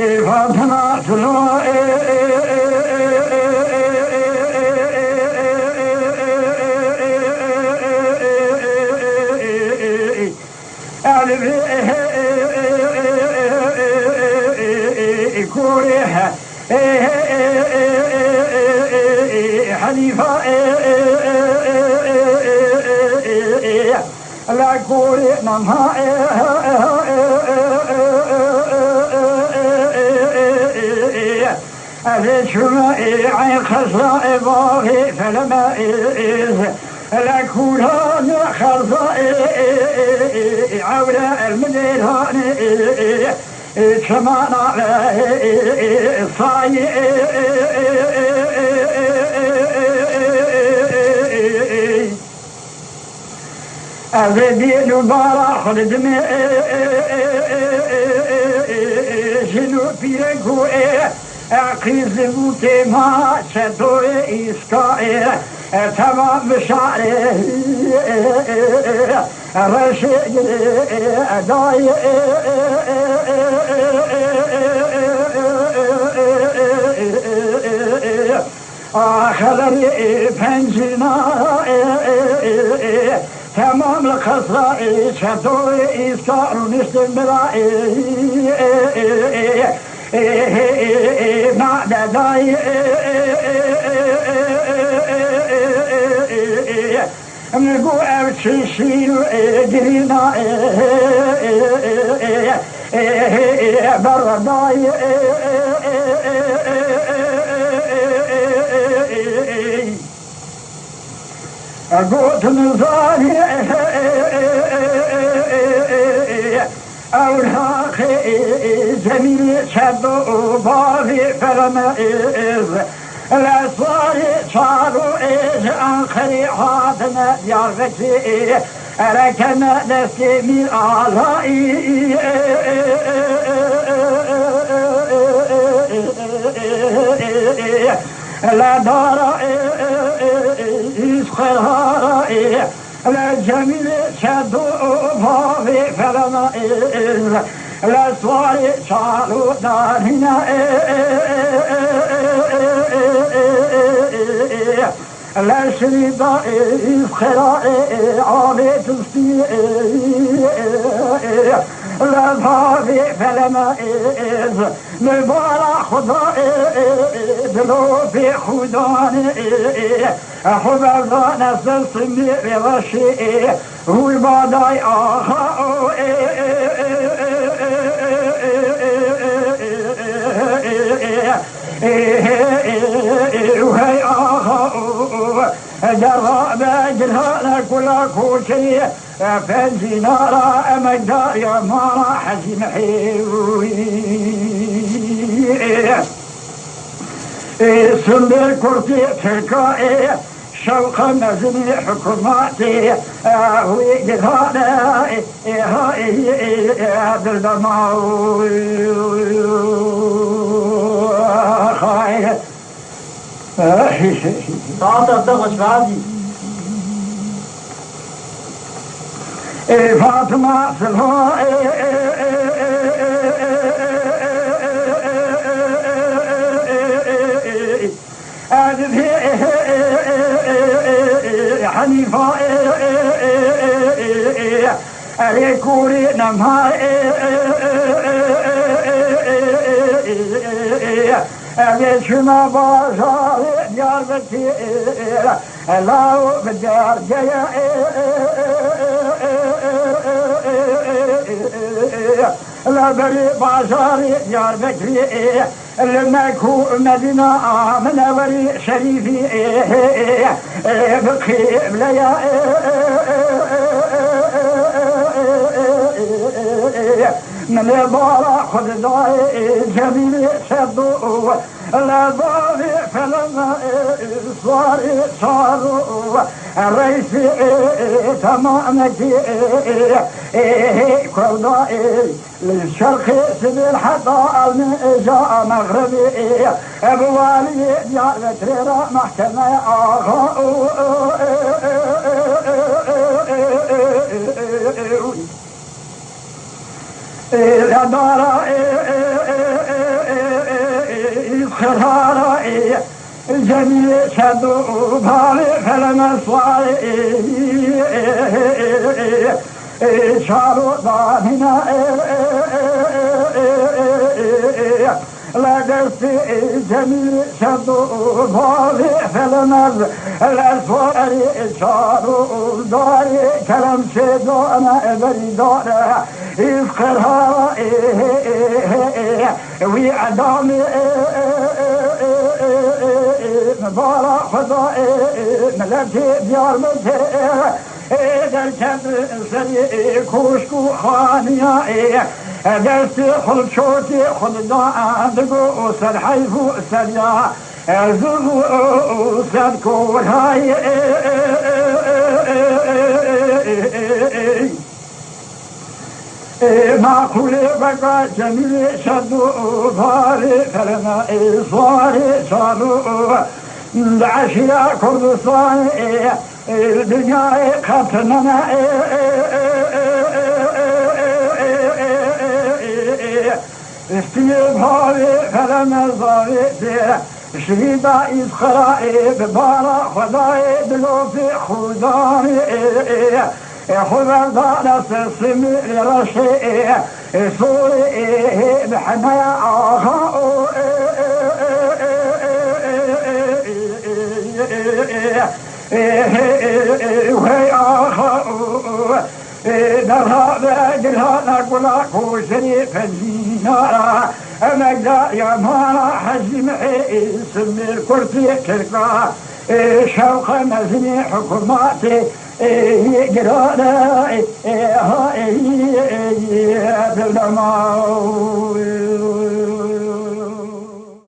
فاطمة سلو كوريها حليفة لا كوري نمها أذكر عين خصائي باغي فلما لا كوران خصائي عولا المديران كمان على صاي أبدي نبارا خلدمي شنو بيركو أقيز بوتي ما شدوي إسكاي تمام مشاعري رشيد أداي آخري بنجنا تمام الخصائص شدوي إسكار ونستمرائي بعد ذاي نقول أبشيشيل جرينا برداي قوت نزالي أولاخي جميل شدو باغي فلمائز لا صاري صاروا إيش أنخري حاضنا يارغتي أركنا نسيمي آلائي لا دار إيش خراري لا جميل شدو باغي فلمائز لا صاري صاروا دارنا لا شريط خرائي عالية السيئ لا ضاغي فلما إذ مبارا خضائي دلو في خداني حبابا نسل سمي بغشي هو الباداي آخاء وهي آخاء جرى بجلها كل كوشي فانزي نارا مجدار يا مارا حزم حيوي سندر كرتي تركائي شوق مزني حكوماتي ويجهانا عبد الدماوي خايف تعال تغش بعدي فاطمة سلوى حنيفة أريكوري نمها أبيشنا بازار ديار بكير الله بدار جيا لا بري بازار ديار بكير المكو مدينة من وري شريفي بقي بليا من البارا خذ ضاي جميل شدو لا ضاي فلما صاروا الرئيس تمامتي كل ضاي للشرق سبيل حتى جاء مغربي ابو والي ديار بتريرا محكمة لا دار إسخرارا الجميع شدوا بالي فلما صاري شاروا ضامنا لقست الجميع شدوا بالي فلما الأسواري شاروا داري كلام شدونا بريدونا إسخرارا وعدامي مبارا خدائي ملكي ديار مجي در كبر سري كوشكو خانيائي دستي خل شوتي خل داندقو سر حيفو سريا زغو سر كوراي ما كل بقى جميل شدو فاري فلنا إصواري شادو العشية كردستان الدنيا خطننا استيباري فلنا زاري شهيدا إسخرائي ببارا خداي دلوفي خداني خبردار سسمي رشي سوري بحنايا آخا وهي آخا درها بأجلها نقول كوشري فالزينارا أمجا يا مالا حزم اسم الكرسي كركا شوق مزني حكوماتي يقرانا بالدماء